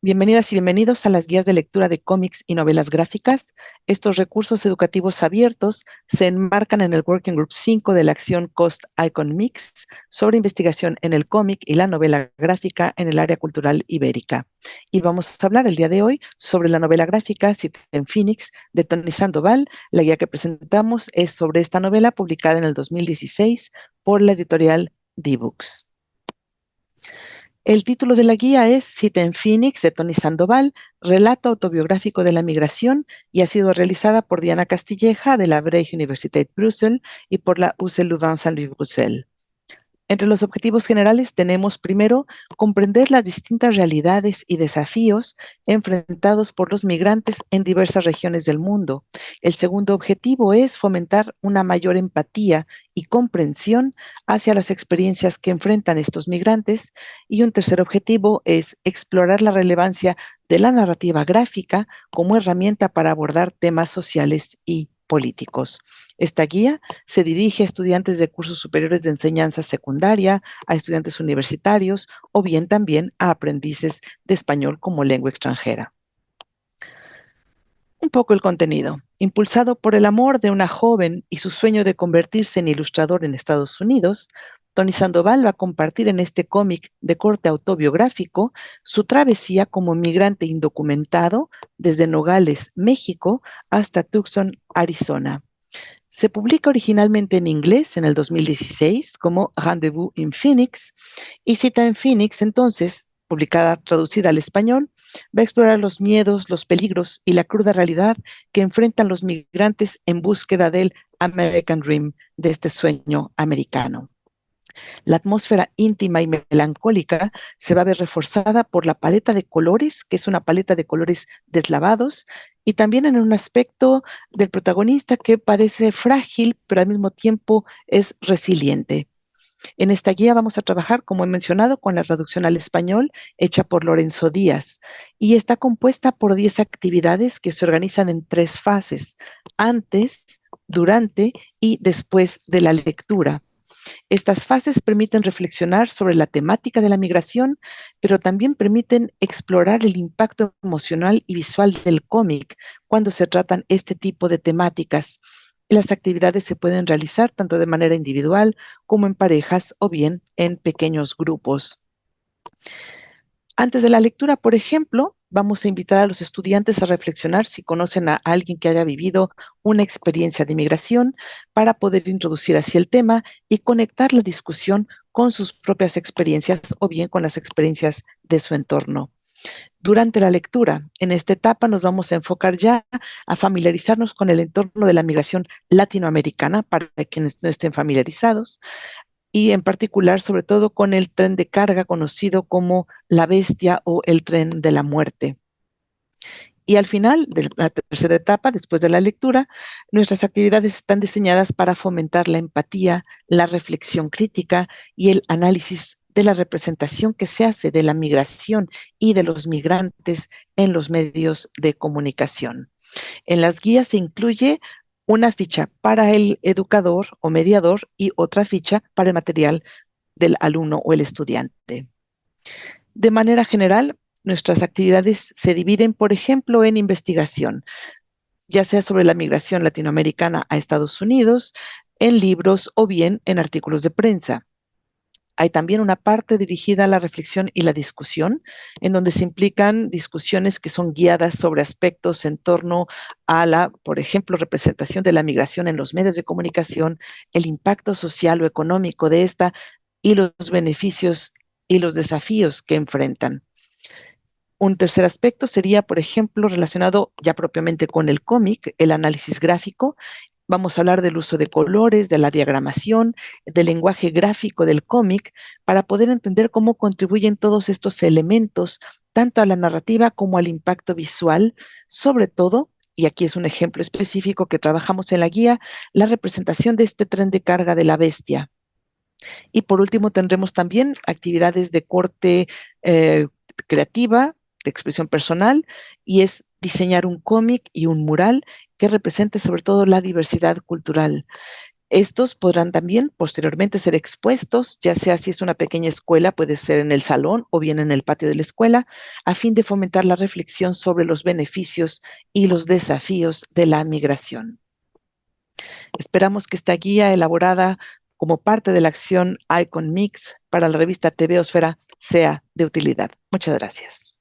Bienvenidas y bienvenidos a las guías de lectura de cómics y novelas gráficas. Estos recursos educativos abiertos se enmarcan en el Working Group 5 de la acción Cost Icon Mix sobre investigación en el cómic y la novela gráfica en el área cultural ibérica. Y vamos a hablar el día de hoy sobre la novela gráfica Citen Phoenix de Tony Sandoval. La guía que presentamos es sobre esta novela publicada en el 2016 por la editorial D-Books. El título de la guía es Citen Phoenix de Tony Sandoval, relato autobiográfico de la migración, y ha sido realizada por Diana Castilleja de la Vrije Universiteit Brussel y por la UC Louvain-Saint-Louis Bruxelles. Entre los objetivos generales tenemos primero comprender las distintas realidades y desafíos enfrentados por los migrantes en diversas regiones del mundo. El segundo objetivo es fomentar una mayor empatía y comprensión hacia las experiencias que enfrentan estos migrantes. Y un tercer objetivo es explorar la relevancia de la narrativa gráfica como herramienta para abordar temas sociales y políticos. Esta guía se dirige a estudiantes de cursos superiores de enseñanza secundaria, a estudiantes universitarios o bien también a aprendices de español como lengua extranjera. Un poco el contenido. Impulsado por el amor de una joven y su sueño de convertirse en ilustrador en Estados Unidos, Tony Sandoval va a compartir en este cómic de corte autobiográfico su travesía como migrante indocumentado desde Nogales, México, hasta Tucson, Arizona. Se publica originalmente en inglés en el 2016 como Rendezvous in Phoenix, y Citen Phoenix, entonces, publicada, traducida al español, va a explorar los miedos, los peligros y la cruda realidad que enfrentan los migrantes en búsqueda del American Dream, de este sueño americano. La atmósfera íntima y melancólica se va a ver reforzada por la paleta de colores, que es una paleta de colores deslavados, y también en un aspecto del protagonista que parece frágil, pero al mismo tiempo es resiliente. En esta guía vamos a trabajar, como he mencionado, con la traducción al español hecha por Lorenzo Díaz, y está compuesta por 10 actividades que se organizan en 3 fases: antes, durante y después de la lectura. Estas fases permiten reflexionar sobre la temática de la migración, pero también permiten explorar el impacto emocional y visual del cómic cuando se tratan este tipo de temáticas. Las actividades se pueden realizar tanto de manera individual como en parejas o bien en pequeños grupos. Antes de la lectura, por ejemplo, vamos a invitar a los estudiantes a reflexionar si conocen a alguien que haya vivido una experiencia de migración, para poder introducir así el tema y conectar la discusión con sus propias experiencias o bien con las experiencias de su entorno. Durante la lectura, en esta etapa nos vamos a enfocar ya a familiarizarnos con el entorno de la migración latinoamericana, para quienes no estén familiarizados, y en particular, sobre todo, con el tren de carga conocido como la bestia o el tren de la muerte. Y al final de la tercera etapa, después de la lectura, nuestras actividades están diseñadas para fomentar la empatía, la reflexión crítica y el análisis de la representación que se hace de la migración y de los migrantes en los medios de comunicación. En las guías se incluye una ficha para el educador o mediador y otra ficha para el material del alumno o el estudiante. De manera general, nuestras actividades se dividen, por ejemplo, en investigación, ya sea sobre la migración latinoamericana a Estados Unidos, en libros o bien en artículos de prensa. Hay también una parte dirigida a la reflexión y la discusión, en donde se implican discusiones que son guiadas sobre aspectos en torno a la, por ejemplo, representación de la migración en los medios de comunicación, el impacto social o económico de esta y los beneficios y los desafíos que enfrentan. Un tercer aspecto sería, por ejemplo, relacionado ya propiamente con el cómic, el análisis gráfico. Vamos a hablar del uso de colores, de la diagramación, del lenguaje gráfico del cómic, para poder entender cómo contribuyen todos estos elementos, tanto a la narrativa como al impacto visual, sobre todo, y aquí es un ejemplo específico que trabajamos en la guía, la representación de este tren de carga de la bestia. Y por último, tendremos también actividades de corte creativa, de expresión personal, y es diseñar un cómic y un mural que represente sobre todo la diversidad cultural. Estos podrán también posteriormente ser expuestos, ya sea si es una pequeña escuela, puede ser en el salón o bien en el patio de la escuela, a fin de fomentar la reflexión sobre los beneficios y los desafíos de la migración. Esperamos que esta guía elaborada como parte de la acción Icon Mix para la revista TV Osfera sea de utilidad. Muchas gracias.